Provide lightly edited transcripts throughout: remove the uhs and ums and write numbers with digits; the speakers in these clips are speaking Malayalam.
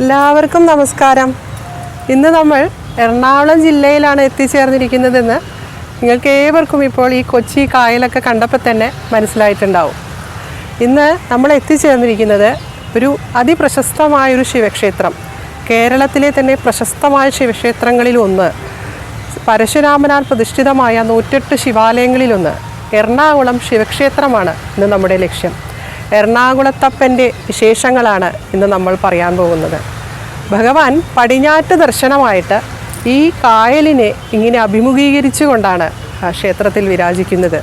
എല്ലാവർക്കും നമസ്കാരം. ഇന്ന് നമ്മൾ എറണാകുളം ജില്ലയിലാണ് എത്തിച്ചേർന്നിരിക്കുന്നതെന്ന് നിങ്ങൾക്ക് ഏവർക്കും ഇപ്പോൾ ഈ കൊച്ചി കായലൊക്കെ കണ്ടപ്പോൾ തന്നെ മനസ്സിലായിട്ടുണ്ടാവും. ഇന്ന് നമ്മൾ എത്തിച്ചേർന്നിരിക്കുന്നത് ഒരു അതിപ്രശസ്തമായൊരു ശിവക്ഷേത്രം, കേരളത്തിലെ തന്നെ പ്രശസ്തമായ ശിവക്ഷേത്രങ്ങളിൽ ഒന്ന്, പരശുരാമനാൽ പ്രതിഷ്ഠിതമായ 108 ശിവാലയങ്ങളിലൊന്ന് എറണാകുളം ശിവക്ഷേത്രമാണ് ഇന്ന് നമ്മുടെ ലക്ഷ്യം. എറണാകുളത്തപ്പൻ്റെ വിശേഷങ്ങളാണ് ഇന്ന് നമ്മൾ പറയാൻ പോകുന്നത്. ഭഗവാൻ പടിഞ്ഞാറ്റ് ദർശനമായിട്ട് ഈ കായലിനെ ഇങ്ങനെ അഭിമുഖീകരിച്ചു കൊണ്ടാണ് ക്ഷേത്രത്തിൽ വിരാജിക്കുന്നത്.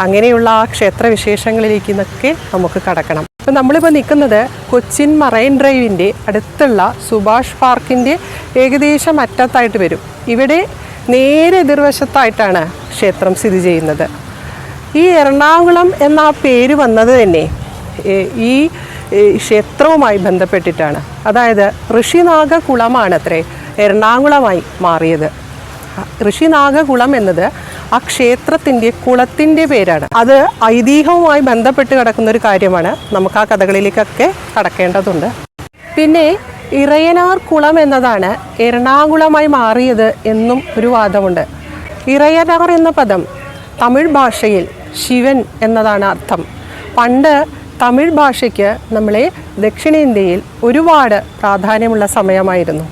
അങ്ങനെയുള്ള ആ ക്ഷേത്രവിശേഷങ്ങളിലേക്കൊക്കെ നമുക്ക് കടക്കണം. ഇപ്പം നമ്മളിപ്പോൾ നിൽക്കുന്നത് കൊച്ചിൻ മറൈൻ ഡ്രൈവിൻ്റെ അടുത്തുള്ള സുഭാഷ് പാർക്കിൻ്റെ ഏകദേശം അറ്റത്തായിട്ട് വരും. ഇവിടെ നേരെ എതിർവശത്തായിട്ടാണ് ക്ഷേത്രം സ്ഥിതി ചെയ്യുന്നത്. ഈ എറണാകുളം എന്ന ആ പേര് വന്നത് തന്നെ ഈ ക്ഷേത്രവുമായി ബന്ധപ്പെട്ടിട്ടാണ്. അതായത് ഋഷിനാഗകുളമാണ് അത്രേ എറണാകുളമായി മാറിയത്. ഋഷിനാഗകുളം എന്നത് ആ ക്ഷേത്രത്തിൻ്റെ കുളത്തിൻ്റെ പേരാണ്. അത് ഐതിഹ്യവുമായി ബന്ധപ്പെട്ട് കിടക്കുന്ന ഒരു കാര്യമാണ്. നമുക്ക് ആ കഥകളിലേക്കൊക്കെ കടക്കേണ്ടതുണ്ട്. പിന്നെ ഇറയനാർ കുളം എന്നതാണ് എറണാകുളമായി മാറിയത് എന്നും ഒരു വാദമുണ്ട്. ഇറയനാർ എന്ന പദം തമിഴ് ഭാഷയിൽ ശിവൻ എന്നതാണ് അർത്ഥം. പണ്ട് തമിഴ് ഭാഷയ്ക്ക് നമ്മളെ ദക്ഷിണേന്ത്യയിൽ ഒരുപാട് പ്രാധാന്യമുള്ള സമയമായിരുന്നു.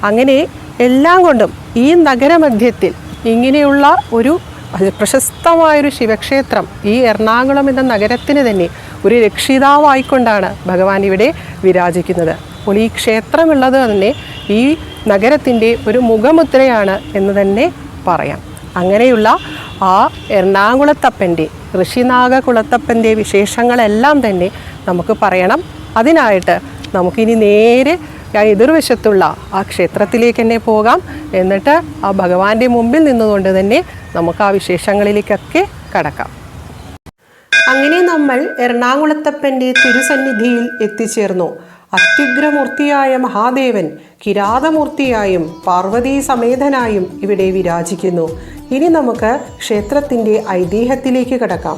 അങ്ങനെ എല്ലാം കൊണ്ടും ഈ നഗരമധ്യത്തിൽ ഇങ്ങനെയുള്ള ഒരു പ്രശസ്തമായൊരു ശിവക്ഷേത്രം ഈ എറണാകുളം എന്ന നഗരത്തിന് തന്നെ ഒരു രക്ഷിതാവായിക്കൊണ്ടാണ് ഭഗവാൻ ഇവിടെ വിരാജിക്കുന്നത്. അപ്പോൾ ഈ ക്ഷേത്രമുള്ളത് തന്നെ ഈ നഗരത്തിൻ്റെ ഒരു മുഖമുദ്രയാണ് എന്ന് തന്നെ പറയാം. അങ്ങനെയുള്ള ആ എറണാകുളത്തപ്പൻ്റെ, ഋഷിനാഗകുളത്തപ്പൻ്റെ വിശേഷങ്ങളെല്ലാം തന്നെ നമുക്ക് പറയണം. അതിനായിട്ട് നമുക്കിനി നേരെ എതിർവശത്തുള്ള ആ ക്ഷേത്രത്തിലേക്ക് തന്നെ പോകാം. എന്നിട്ട് ആ ഭഗവാന്റെ മുമ്പിൽ നിന്നുകൊണ്ട് തന്നെ നമുക്ക് ആ വിശേഷങ്ങളിലേക്കൊക്കെ കടക്കാം. അങ്ങനെ നമ്മൾ എറണാകുളത്തപ്പൻ്റെ തിരുസന്നിധിയിൽ എത്തിച്ചേർന്നു. അത്യുഗ്രമൂർത്തിയായ മഹാദേവൻ കിരാതമൂർത്തിയായും പാർവതീ സമേതനായും ഇവിടെ വിരാജിക്കുന്നു. ഇനി നമുക്ക് ക്ഷേത്രത്തിൻ്റെ ഐതിഹ്യത്തിലേക്ക് കടക്കാം.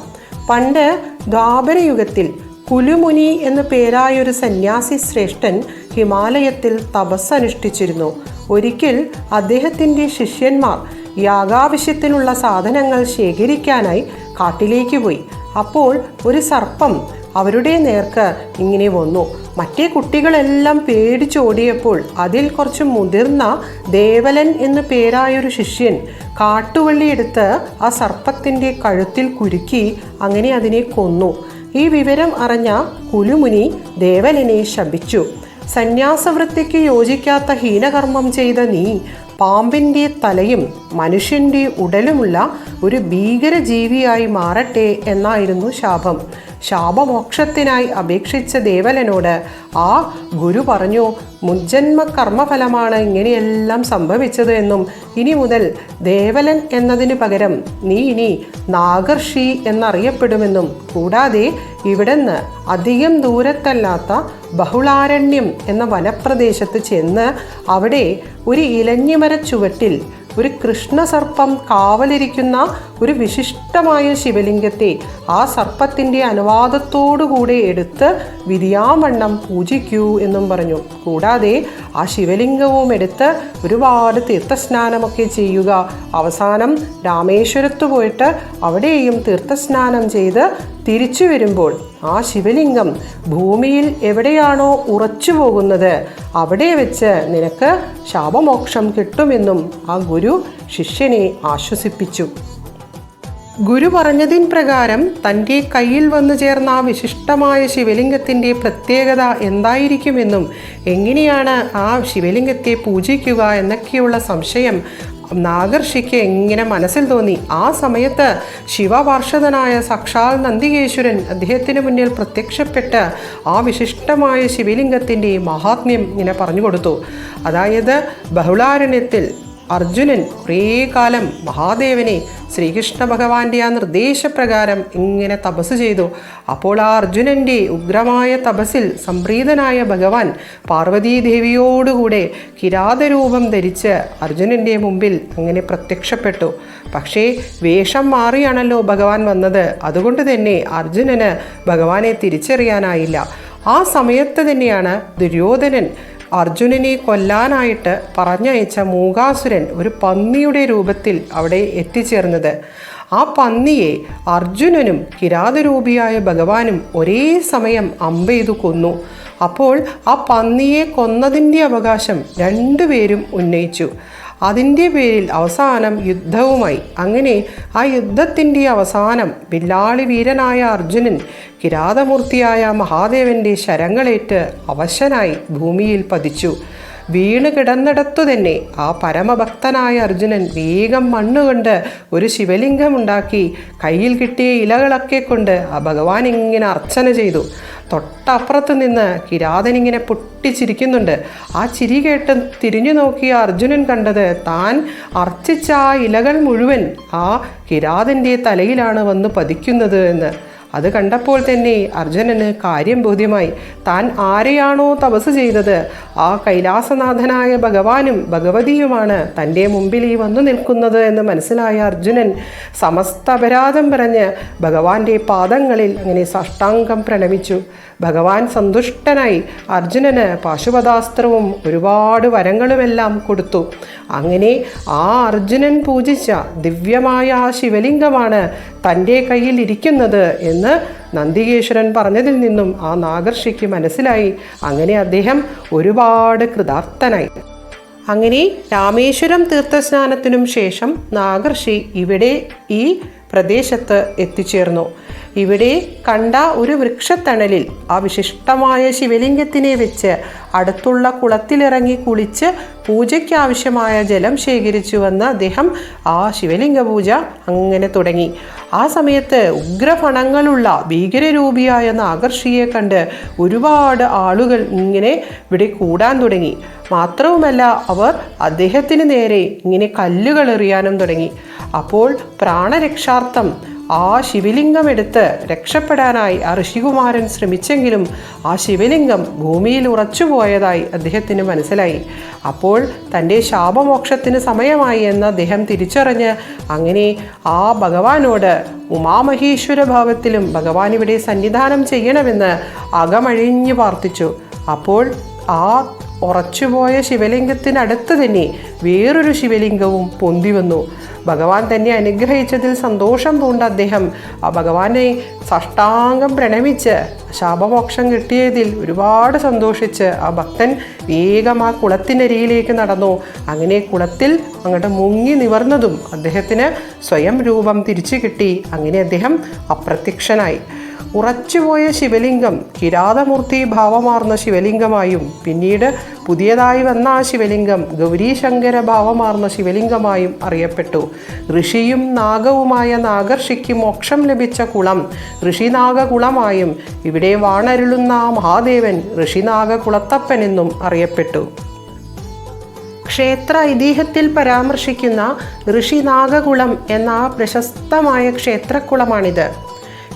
പണ്ട് ദ്വാപരയുഗത്തിൽ കുലുമുനി എന്നു പേരായൊരു സന്യാസി ശ്രേഷ്ഠൻ ഹിമാലയത്തിൽ തപസ്സനുഷ്ഠിച്ചിരുന്നു. ഒരിക്കൽ അദ്ദേഹത്തിൻ്റെ ശിഷ്യന്മാർ യാഗാവശ്യത്തിനുള്ള സാധനങ്ങൾ ശേഖരിക്കാനായി കാട്ടിലേക്ക് പോയി. അപ്പോൾ ഒരു സർപ്പം അവരുടെ നേർക്ക് ഇങ്ങനെ വന്നു. മറ്റേ കുട്ടികളെല്ലാം പേടിച്ചോടിയപ്പോൾ അതിൽ കുറച്ച് മുതിർന്ന ദേവലൻ എന്നു പേരായൊരു ശിഷ്യൻ കാട്ടുവള്ളി എടുത്ത് ആ സർപ്പത്തിൻ്റെ കഴുത്തിൽ കുരുക്കി അങ്ങനെ അതിനെ കൊന്നു. ഈ വിവരം അറിഞ്ഞ കുലുമുനി ദേവലനെ ശപിച്ചു. സന്യാസവൃത്തിക്ക് യോജിക്കാത്ത ഹീനകർമ്മം ചെയ്ത നീ പാമ്പിൻ്റെ തലയും മനുഷ്യൻ്റെ ഉടലുമുള്ള ഒരു ഭീകരജീവിയായി മാറട്ടെ എന്നായിരുന്നു ശാപം. ശാപമോക്ഷത്തിനായി അപേക്ഷിച്ച ദേവലനോട് ആ ഗുരു പറഞ്ഞു, മുജ്ജന്മ കർമ്മഫലമാണ് ഇങ്ങനെയെല്ലാം സംഭവിച്ചത് എന്നും ഇനി മുതൽ ദേവലൻ എന്നതിന് പകരം നീ ഇനി നാഗർഷി എന്നറിയപ്പെടുമെന്നും കൂടാതെ ഇവിടുന്ന് അധികം ദൂരത്തല്ലാത്ത ബഹുളാരണ്യം എന്ന വനപ്രദേശത്ത് ചെന്ന് അവിടെ ഒരു ഇലഞ്ഞിമര ചുവട്ടിൽ ഒരു കൃഷ്ണസർപ്പം കാവലിരിക്കുന്ന ഒരു വിശിഷ്ടമായ ശിവലിംഗത്തെ ആ സർപ്പത്തിൻ്റെ അനുവാദത്തോടുകൂടെ എടുത്ത് വിരിയാവണ്ണം പൂജിക്കൂ എന്നും പറഞ്ഞു. കൂടാതെ ആ ശിവലിംഗവും എടുത്ത് ഒരുപാട് തീർത്ഥസ്നാനമൊക്കെ ചെയ്യുക. അവസാനം രാമേശ്വരത്ത് പോയിട്ട് അവിടെയും തീർത്ഥസ്നാനം ചെയ്ത് തിരിച്ചു വരുമ്പോൾ ആ ശിവലിംഗം ഭൂമിയിൽ എവിടെയാണോ ഉറച്ചു പോകുന്നത് അവിടെ വെച്ച് നിനക്ക് ശാപമോക്ഷം കിട്ടുമെന്നും ആ ഗുരു ശിഷ്യനെ ആശ്വസിപ്പിച്ചു. ഗുരു പറഞ്ഞതിൻ പ്രകാരം തൻ്റെ കയ്യിൽ വന്നു ചേർന്ന ആ വിശിഷ്ടമായ ശിവലിംഗത്തിൻ്റെ പ്രത്യേകത എന്തായിരിക്കുമെന്നും എങ്ങനെയാണ് ആ ശിവലിംഗത്തെ പൂജിക്കുക എന്നൊക്കെയുള്ള സംശയം നാഗർഷിക്ക് എങ്ങനെ മനസ്സിൽ തോന്നി. ആ സമയത്ത് ശിവപാർഷദനായ സാക്ഷാൽ നന്ദികേശ്വരൻ അദ്ദേഹത്തിന് മുന്നിൽ പ്രത്യക്ഷപ്പെട്ട് ആ വിശിഷ്ടമായ ശിവലിംഗത്തിൻ്റെ മഹാത്മ്യം ഇങ്ങനെ പറഞ്ഞു കൊടുത്തു. അതായത് ബഹുളാരണ്യത്തിൽ അർജുനൻ കുറേ കാലം മഹാദേവനെ ശ്രീകൃഷ്ണ ഭഗവാന്റെ ആ നിർദ്ദേശപ്രകാരം ഇങ്ങനെ തപസ് ചെയ്തു. അപ്പോൾ ആ അർജുനൻ്റെ ഉഗ്രമായ തപസ്സിൽ സംപ്രീതനായ ഭഗവാൻ പാർവതീദേവിയോടുകൂടെ കിരാതരൂപം ധരിച്ച് അർജുനൻ്റെ മുമ്പിൽ അങ്ങനെ പ്രത്യക്ഷപ്പെട്ടു. പക്ഷേ വേഷം മാറിയാണല്ലോ ഭഗവാൻ വന്നത്. അതുകൊണ്ട് തന്നെ അർജുനന് ഭഗവാനെ തിരിച്ചറിയാനായില്ല. ആ സമയത്ത് തന്നെയാണ് ദുര്യോധനൻ അർജുനനെ കൊല്ലാനായിട്ട് പറഞ്ഞയച്ച മൂകാസുരൻ ഒരു പന്നിയുടെ രൂപത്തിൽ അവിടെ എത്തിച്ചേർന്നത്. ആ പന്നിയെ അർജുനനും കിരാതരൂപിയായ ഭഗവാനും ഒരേ സമയം അമ്പെയ്തു കൊന്നു. അപ്പോൾ ആ പന്നിയെ കൊന്നതിൻ്റെ അവകാശം രണ്ടുപേരും ഉന്നയിച്ചു. അതിൻ്റെ പേരിൽ അവസാനം യുദ്ധവുമായി. അങ്ങനെ ആ യുദ്ധത്തിൻ്റെ അവസാനം വില്ലാളി വീരനായ അർജുനൻ കിരാതമൂർത്തിയായ മഹാദേവൻ്റെ ശരങ്ങളേറ്റ് അവശനായി ഭൂമിയിൽ പതിച്ചു. വീണ് കിടന്നിടത്തു തന്നെ ആ പരമഭക്തനായ അർജുനൻ വേഗം മണ്ണുകൊണ്ട് ഒരു ശിവലിംഗമുണ്ടാക്കി കയ്യിൽ കിട്ടിയ ഇലകളൊക്കെ കൊണ്ട് ആ ഭഗവാൻ ഇങ്ങനെ അർച്ചന ചെയ്തു. തൊട്ടപ്പുറത്ത് നിന്ന് കിരാതനിങ്ങനെ പൊട്ടിച്ചിരിക്കുന്നുണ്ട്. ആ ചിരി കേട്ട് തിരിഞ്ഞു നോക്കിയ അർജുനൻ കണ്ടത് താൻ അർച്ചിച്ച ആ ഇലകൾ മുഴുവൻ ആ കിരാതൻ്റെ തലയിലാണ് വന്ന് പതിക്കുന്നത് എന്ന്. അത് കണ്ടപ്പോൾ തന്നെ അർജുനന് കാര്യം ബോധ്യമായി. താൻ ആരെയാണോ തപസ് ചെയ്തത് ആ കൈലാസനാഥനായ ഭഗവാനും ഭഗവതിയുമാണ് തൻ്റെ മുമ്പിൽ ഈ വന്നു നിൽക്കുന്നത് എന്ന് മനസ്സിലായ അർജുനൻ സമസ്ത അപരാധം പറഞ്ഞ് ഭഗവാന്റെ പാദങ്ങളിൽ അങ്ങനെ സാഷ്ടാംഗം പ്രണമിച്ചു. ഭഗവാൻ സന്തുഷ്ടനായി അർജുനന് പാശുപതാസ്ത്രവും ഒരുപാട് വരങ്ങളുമെല്ലാം കൊടുത്തു. അങ്ങനെ ആ അർജുനൻ പൂജിച്ച ദിവ്യമായ ആ ശിവലിംഗമാണ് തൻ്റെ കയ്യിൽ ഇരിക്കുന്നത് എന്ന് നന്ദികേശ്വരൻ പറഞ്ഞതിൽ നിന്നും ആ നാഗർഷിക്ക് മനസ്സിലായി. അങ്ങനെ അദ്ദേഹം ഒരുപാട് കൃതാർത്ഥനായി. അങ്ങനെ രാമേശ്വരം തീർത്ഥസ്നാനത്തിനും ശേഷം നാഗർഷി ഇവിടെ ഈ പ്രദേശത്ത് എത്തിച്ചേർന്നു. ഇവിടെ കണ്ട ഒരു വൃക്ഷത്തണലിൽ ആ വിശിഷ്ടമായ ശിവലിംഗത്തിനെ വെച്ച് അടുത്തുള്ള കുളത്തിലിറങ്ങി കുളിച്ച് പൂജയ്ക്കാവശ്യമായ ജലം ശേഖരിച്ചു വന്ന് അദ്ദേഹം ആ ശിവലിംഗ പൂജ അങ്ങനെ തുടങ്ങി. ആ സമയത്ത് ഉഗ്രഫണങ്ങളുള്ള ഭീകരരൂപിയായ നാഗർഷിയെ കണ്ട് ഒരുപാട് ആളുകൾ ഇങ്ങനെ ഇവിടെ കൂടാൻ തുടങ്ങി. മാത്രവുമല്ല അവർ അദ്ദേഹത്തിന് നേരെ ഇങ്ങനെ കല്ലുകൾ എറിയാനും തുടങ്ങി. അപ്പോൾ പ്രാണരക്ഷാർത്ഥം ആ ശിവലിംഗം എടുത്ത് രക്ഷപ്പെടാനായി ആ ഋഷികുമാരൻ ശ്രമിച്ചെങ്കിലും ആ ശിവലിംഗം ഭൂമിയിൽ ഉറച്ചുപോയതായി അദ്ദേഹത്തിന് മനസ്സിലായി. അപ്പോൾ തൻ്റെ ശാപമോക്ഷത്തിന് സമയമായി എന്ന് അദ്ദേഹം തിരിച്ചറിഞ്ഞ് അങ്ങനെ ആ ഭഗവാനോട് ഉമാമഹേശ്വര ഭാവത്തിലും ഭഗവാൻ ഇവിടെ സന്നിധാനം ചെയ്യണമെന്ന് അകമഴിഞ്ഞു പ്രാർത്ഥിച്ചു. അപ്പോൾ ആ ഉറച്ചുപോയ ശിവലിംഗത്തിനടുത്ത് തന്നെ വേറൊരു ശിവലിംഗവും പൊന്തി വന്നു. ഭഗവാൻ തന്നെ അനുഗ്രഹിച്ചതിൽ സന്തോഷം പൂണ്ട അദ്ദേഹം ആ ഭഗവാനെ സാഷ്ടാംഗം പ്രണമിച്ച് ശാപമോക്ഷം കിട്ടിയതിൽ ഒരുപാട് സന്തോഷിച്ച് ആ ഭക്തൻ വേഗം ആ കുളത്തിനരിയിലേക്ക് നടന്നു. അങ്ങനെ കുളത്തിൽ അങ്ങോട്ട് മുങ്ങി നിവർന്നതും അദ്ദേഹത്തിന് സ്വയം രൂപം തിരിച്ചു കിട്ടി. അങ്ങനെ അദ്ദേഹം അപ്രത്യക്ഷനായി. ഉറച്ചുപോയ ശിവലിംഗം കിരാതമൂർത്തി ഭാവമാർന്ന ശിവലിംഗമായും പിന്നീട് പുതിയതായി വന്ന ആ ശിവലിംഗം ഗൗരീശങ്കര ഭാവമാർന്ന ശിവലിംഗമായും അറിയപ്പെട്ടു. ഋഷിയും നാഗവുമായ നാഗർഷിക്ക് മോക്ഷം ലഭിച്ച കുളം ഋഷിനാഗകുളമായും ഇവിടെ വാണരുളുന്ന മഹാദേവൻ ഋഷിനാഗകുളത്തപ്പൻ എന്നും അറിയപ്പെട്ടു. ക്ഷേത്ര ഐതിഹ്യത്തിൽ പരാമർശിക്കുന്ന ഋഷിനാഗകുളം എന്ന പ്രശസ്തമായ ക്ഷേത്രക്കുളമാണിത്.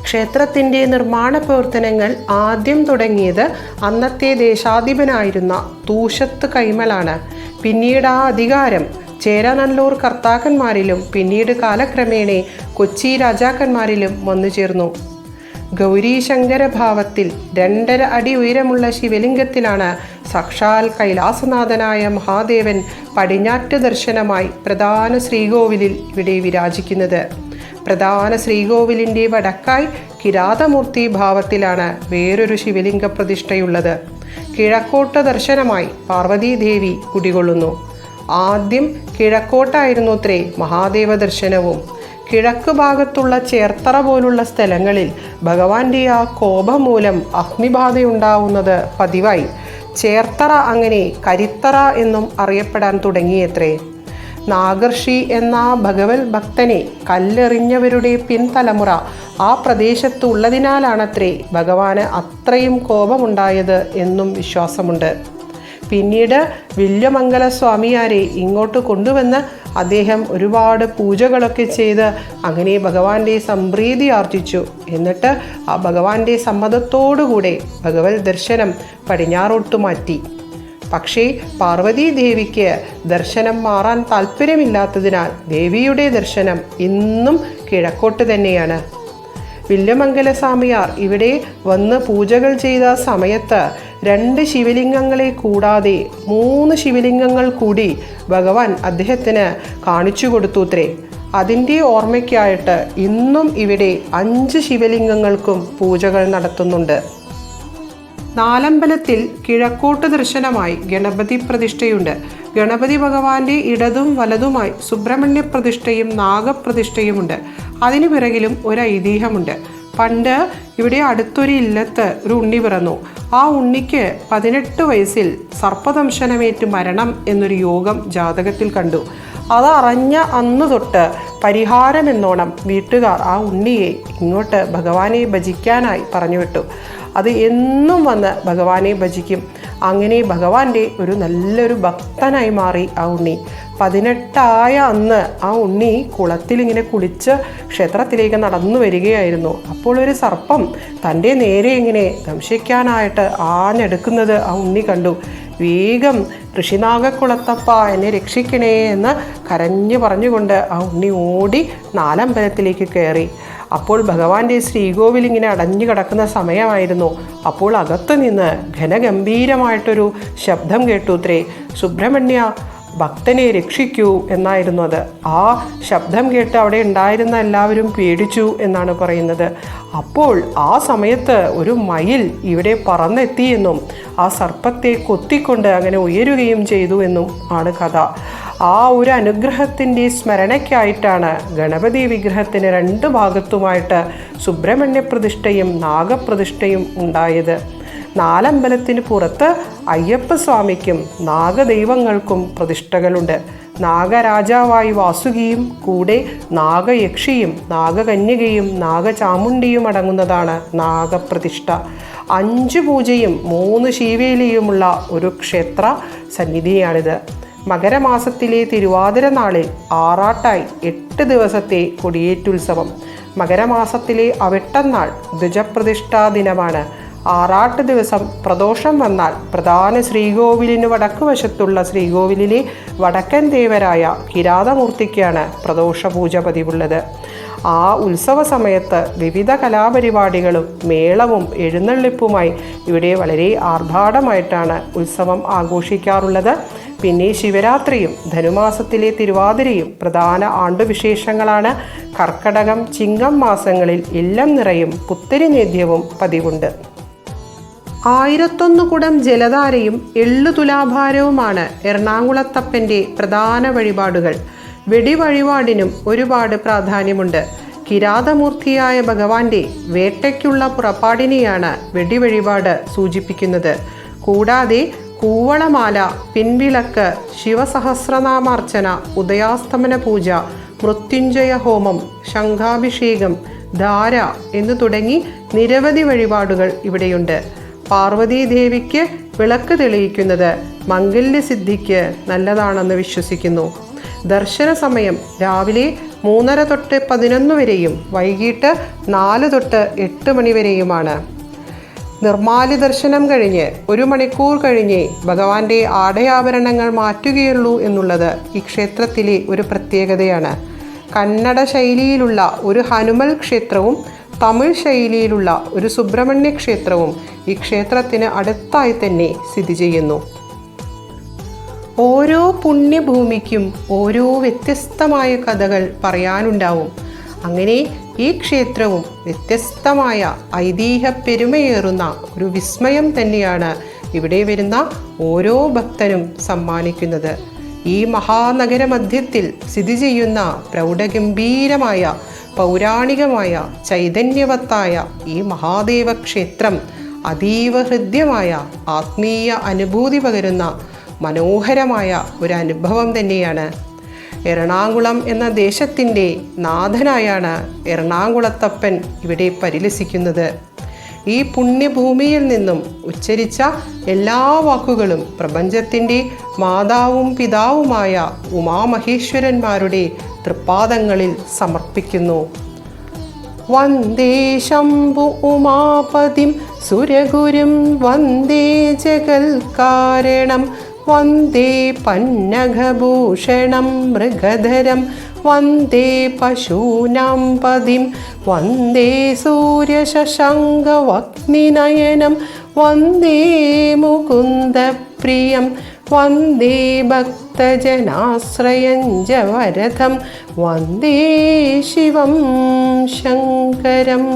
ക്ഷേത്രത്തിൻ്റെ നിർമ്മാണ പ്രവർത്തനങ്ങൾ ആദ്യം തുടങ്ങിയത് അന്നത്തെ ദേശാധിപനായിരുന്ന തൂശത്ത് കൈമലാണ്. പിന്നീട് ആ അധികാരം ചേരനല്ലൂർ കർത്താക്കന്മാരിലും പിന്നീട് കാലക്രമേണ കൊച്ചി രാജാക്കന്മാരിലും വന്നു ചേർന്നു. ഗൗരീശങ്കര ഭാവത്തിൽ 2.5 അടി ഉയരമുള്ള ശിവലിംഗത്തിലാണ് സാക്ഷാൽ കൈലാസനാഥനായ മഹാദേവൻ പടിഞ്ഞാറ്റ് ദർശനമായി പ്രധാന ശ്രീകോവിലിൽ ഇവിടെ വിരാജിക്കുന്നത്. പ്രധാന ശ്രീകോവിലിൻ്റെ വടക്കായി കിരാതമൂർത്തി ഭാവത്തിലാണ് വേറൊരു ശിവലിംഗ പ്രതിഷ്ഠയുള്ളത്. കിഴക്കോട്ട് ദർശനമായി പാർവതീദേവി കുടികൊള്ളുന്നു. ആദ്യം കിഴക്കോട്ടായിരുന്നു അത്രേ മഹാദേവ ദർശനവും. കിഴക്ക് ഭാഗത്തുള്ള ചേർത്തറ പോലുള്ള സ്ഥലങ്ങളിൽ ഭഗവാന്റെ ആ കോപം മൂലം അഗ്നിബാധയുണ്ടാവുന്നത് പതിവായി. ചേർത്തറ അങ്ങനെ കരിത്തറ എന്നും അറിയപ്പെടാൻ തുടങ്ങിയത്രേ. നാഗർഷി എന്ന ഭഗവത് ഭക്തനെ കല്ലെറിഞ്ഞവരുടെ പിൻതലമുറ ആ പ്രദേശത്ത് ഉള്ളതിനാലാണത്രേ ഭഗവാന് അത്രയും കോപമുണ്ടായത് എന്നും വിശ്വാസമുണ്ട്. പിന്നീട് വില്യമംഗല സ്വാമിയാരെ ഇങ്ങോട്ട് കൊണ്ടുവന്ന് അദ്ദേഹം ഒരുപാട് പൂജകളൊക്കെ ചെയ്ത് അങ്ങനെ ഭഗവാന്റെ സംപ്രീതി ആർജിച്ചു. എന്നിട്ട് ആ ഭഗവാന്റെ സമ്മതത്തോടുകൂടെ ഭഗവത് ദർശനം പടിഞ്ഞാറോട്ട് മാറ്റി. പക്ഷേ പാർവതീദേവിക്ക് ദർശനം മാറാൻ താല്പര്യമില്ലാത്തതിനാൽ ദേവിയുടെ ദർശനം ഇന്നും കിഴക്കോട്ട് തന്നെയാണ്. വില്യമംഗല സ്വാമിയാർ ഇവിടെ വന്ന് പൂജകൾ ചെയ്ത സമയത്ത് 2 ശിവലിംഗങ്ങളെ കൂടാതെ 3 ശിവലിംഗങ്ങൾ കൂടി ഭഗവാൻ അദ്ദേഹത്തിന് കാണിച്ചു കൊടുത്തുത്രേ. അതിൻ്റെ ഓർമ്മയ്ക്കായിട്ട് ഇന്നും ഇവിടെ 5 ശിവലിംഗങ്ങൾക്കും പൂജകൾ നടത്തുന്നുണ്ട്. നാലമ്പലത്തിൽ കിഴക്കോട്ട് ദർശനമായി ഗണപതി പ്രതിഷ്ഠയുണ്ട്. ഗണപതി ഭഗവാന്റെ ഇടതും വലതുമായി സുബ്രഹ്മണ്യ പ്രതിഷ്ഠയും നാഗപ്രതിഷ്ഠയുമുണ്ട്. അതിനു പിറകിലും ഒരു ഐതിഹ്യമുണ്ട്. പണ്ട് ഇവിടെ അടുത്തൊരു ഇല്ലത്ത് ഒരു ഉണ്ണി പിറന്നു. ആ ഉണ്ണിക്ക് 18 വയസ്സിൽ സർപ്പദംശനമേറ്റ് മരണം എന്നൊരു യോഗം ജാതകത്തിൽ കണ്ടു. അതറിഞ്ഞ അന്ന് തൊട്ട് പരിഹാരമെന്നോണം വീട്ടുകാർ ആ ഉണ്ണിയെ ഇങ്ങോട്ട് ഭഗവാനെ ഭജിക്കാനായി പറഞ്ഞു വിട്ടു. അത് എന്നും വന്ന് ഭഗവാനെ ഭജിക്കും. അങ്ങനെ ഭഗവാന്റെ ഒരു നല്ലൊരു ഭക്തനായി മാറി ആ ഉണ്ണി. 18 അന്ന് ആ ഉണ്ണി കുളത്തിലിങ്ങനെ കുളിച്ച് ക്ഷേത്രത്തിലേക്ക് നടന്നു വരികയായിരുന്നു. അപ്പോൾ ഒരു സർപ്പം തൻ്റെ നേരെ ഇങ്ങനെ ദംശിക്കാനായിട്ട് ആഞ്ഞെടുക്കുന്നത് ആ ഉണ്ണി കണ്ടു. വേഗം ഋഷിനാഗക്കുളത്തപ്പ എന്നെ രക്ഷിക്കണേ എന്ന് കരഞ്ഞു പറഞ്ഞുകൊണ്ട് ആ ഉണ്ണി ഓടി നാലമ്പലത്തിലേക്ക് കയറി. അപ്പോൾ ഭഗവാന്റെ ശ്രീകോവിൽ ഇങ്ങനെ അടഞ്ഞു കിടക്കുന്ന സമയമായിരുന്നു. അപ്പോൾ അകത്തു നിന്ന് ഘനഗംഭീരമായിട്ടൊരു ശബ്ദം കേട്ടുത്രേ. സുബ്രഹ്മണ്യ, ഭക്തനെ രക്ഷിക്കൂ എന്നായിരുന്നു അത്. ആ ശബ്ദം കേട്ട് അവിടെ ഉണ്ടായിരുന്ന എല്ലാവരും പേടിച്ചു എന്നാണ് പറയുന്നത്. അപ്പോൾ ആ സമയത്ത് ഒരു മയിൽ ഇവിടെ പറന്നെത്തിയെന്നും ആ സർപ്പത്തെ കൊത്തിക്കൊണ്ട് അങ്ങനെ ഉയരുകയും ചെയ്തു എന്നും ആണ് കഥ. ആ ഒരു അനുഗ്രഹത്തിൻ്റെ സ്മരണയ്ക്കായിട്ടാണ് ഗണപതി വിഗ്രഹത്തിന് 2 ഭാഗത്തുമായിട്ട് സുബ്രഹ്മണ്യ പ്രതിഷ്ഠയും നാഗപ്രതിഷ്ഠയും ഉണ്ടായത്. നാലമ്പലത്തിന് പുറത്ത് അയ്യപ്പസ്വാമിക്കും നാഗദൈവങ്ങൾക്കും പ്രതിഷ്ഠകളുണ്ട്. നാഗരാജാവായി വാസുകിയും കൂടെ നാഗയക്ഷിയും നാഗകന്യകയും നാഗചാമുണ്ടിയും അടങ്ങുന്നതാണ് നാഗപ്രതിഷ്ഠ. 5 പൂജയും 3 ശീവേലിയുമുള്ള ഒരു ക്ഷേത്ര സന്നിധിയാണിത്. മകരമാസത്തിലെ തിരുവാതിര നാളിൽ ആറാട്ടായി 8 ദിവസത്തെ കൊടിയേറ്റുത്സവം. മകരമാസത്തിലെ അവിട്ടന്നാൾ ദ്വിജപ്രതിഷ്ഠാ ദിനമാണ്. ആറാട്ട് ദിവസം പ്രദോഷം വന്നാൽ പ്രധാന ശ്രീകോവിലിന് വടക്കുവശത്തുള്ള ശ്രീകോവിലിലെ വടക്കൻ ദേവരായ കിരാതമൂർത്തിക്കാണ് പ്രദോഷ പൂജ പതിവുള്ളത്. ആ ഉത്സവ സമയത്ത് വിവിധ കലാപരിപാടികളും മേളവും എഴുന്നള്ളിപ്പുമായി ഇവിടെ വളരെ ആർഭാടമായിട്ടാണ് ഉത്സവം ആഘോഷിക്കാറുള്ളത്. പിന്നെ ശിവരാത്രിയും ധനുമാസത്തിലെ തിരുവാതിരയും പ്രധാന ആണ്ടുവിശേഷങ്ങളാണ്. കർക്കടകം, ചിങ്ങം മാസങ്ങളിൽ ഇല്ലം നിറയും പുത്തരി നേദ്യവും പതിവുണ്ട്. 1001 കുടം ജലധാരയും 8 തുലാഭാരവുമാണ് എറണാകുളത്തപ്പൻ്റെ പ്രധാന വഴിപാടുകൾ. വെടിവഴിപാടിനും ഒരുപാട് പ്രാധാന്യമുണ്ട്. കിരാതമൂർത്തിയായ ഭഗവാന്റെ വേട്ടയ്ക്കുള്ള പുറപ്പാടിനെയാണ് വെടിവഴിപാട് സൂചിപ്പിക്കുന്നത്. കൂടാതെ കൂവളമാല, പിൻവിളക്ക്, ശിവസഹസ്രനാമാർച്ചന, ഉദയാസ്തമന പൂജ, മൃത്യുഞ്ജയ ഹോമം, ശംഖാഭിഷേകം, ധാര എന്നു തുടങ്ങി നിരവധി വഴിപാടുകൾ ഇവിടെയുണ്ട്. പാർവതീദേവിക്ക് വിളക്ക് തെളിയിക്കുന്നത് മംഗല്യസിദ്ധിക്ക് നല്ലതാണെന്ന് വിശ്വസിക്കുന്നു. ദർശന സമയം രാവിലെ 3:30 തൊട്ട് 11 വരെയും വൈകിട്ട് 4 തൊട്ട് 8 മണി വരെയുമാണ്. നിർമ്മാല്യ ദർശനം കഴിഞ്ഞ് 1 മണിക്കൂർ കഴിഞ്ഞേ ഭഗവാന്റെ ആടയാഭരണങ്ങൾ മാറ്റുകയുള്ളൂ എന്നുള്ളത് ഈ ക്ഷേത്രത്തിലെ ഒരു പ്രത്യേകതയാണ്. കന്നഡ ശൈലിയിലുള്ള ഒരു ഹനുമൽ ക്ഷേത്രവും തമിഴ് ശൈലിയിലുള്ള ഒരു സുബ്രഹ്മണ്യ ക്ഷേത്രവും ഈ ക്ഷേത്രത്തിന് അടുത്തായി തന്നെ സ്ഥിതി ചെയ്യുന്നു. ഓരോ പുണ്യഭൂമിക്കും ഓരോ വ്യത്യസ്തമായ കഥകൾ പറയാനുണ്ടാവും. അങ്ങനെ ഈ ക്ഷേത്രവും വ്യത്യസ്തമായ ഐതിഹ്യ പെരുമയേറുന്ന ഒരു വിസ്മയം തന്നെയാണ് ഇവിടെ വരുന്ന ഓരോ ഭക്തനും സമ്മാനിക്കുന്നത്. ഈ മഹാനഗര മധ്യത്തിൽ സ്ഥിതി ചെയ്യുന്ന പ്രൗഢഗംഭീരമായ പൗരാണികമായ ചൈതന്യവത്തായ ഈ മഹാദേവ ക്ഷേത്രം അതീവ ഹൃദ്യമായ ആത്മീയ അനുഭൂതി പകരുന്ന മനോഹരമായ ഒരു അനുഭവം തന്നെയാണ്. എറണാകുളം എന്ന ദേശത്തിൻ്റെ നാഥനായാണ് എറണാകുളത്തപ്പൻ ഇവിടെ പരിലസിക്കുന്നത്. ഈ പുണ്യഭൂമിയിൽ നിന്നും ഉച്ചരിച്ച എല്ലാ വാക്കുകളും പ്രപഞ്ചത്തിൻ്റെ മാതാവും പിതാവുമായ ഉമാമഹേശ്വരന്മാരുടെ തൃപ്പാദങ്ങളിൽ സമർപ്പിക്കുന്നു. വന്ദേ ശംഭു ഉമാപതിം സുരഗുരും വന്ദേ ജഗൽകാരണം വന്ദേ പന്നഗഭൂഷണം മൃഗധരം വന്ദേ പശൂനാം പതിം വന്ദേ സൂര്യശശാങ്കവഗ്നിനയനം വന്ദേ മുകുന്ദപ്രിയം വന്ദേ ഭക്തജനാശ്രയം ജവരഥം വന്ദേ ശിവം ശങ്കരം.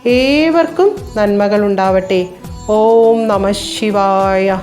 ഏവർക്കും നന്മകളുണ്ടാവട്ടെ. ഓം നമഃ ശിവായ.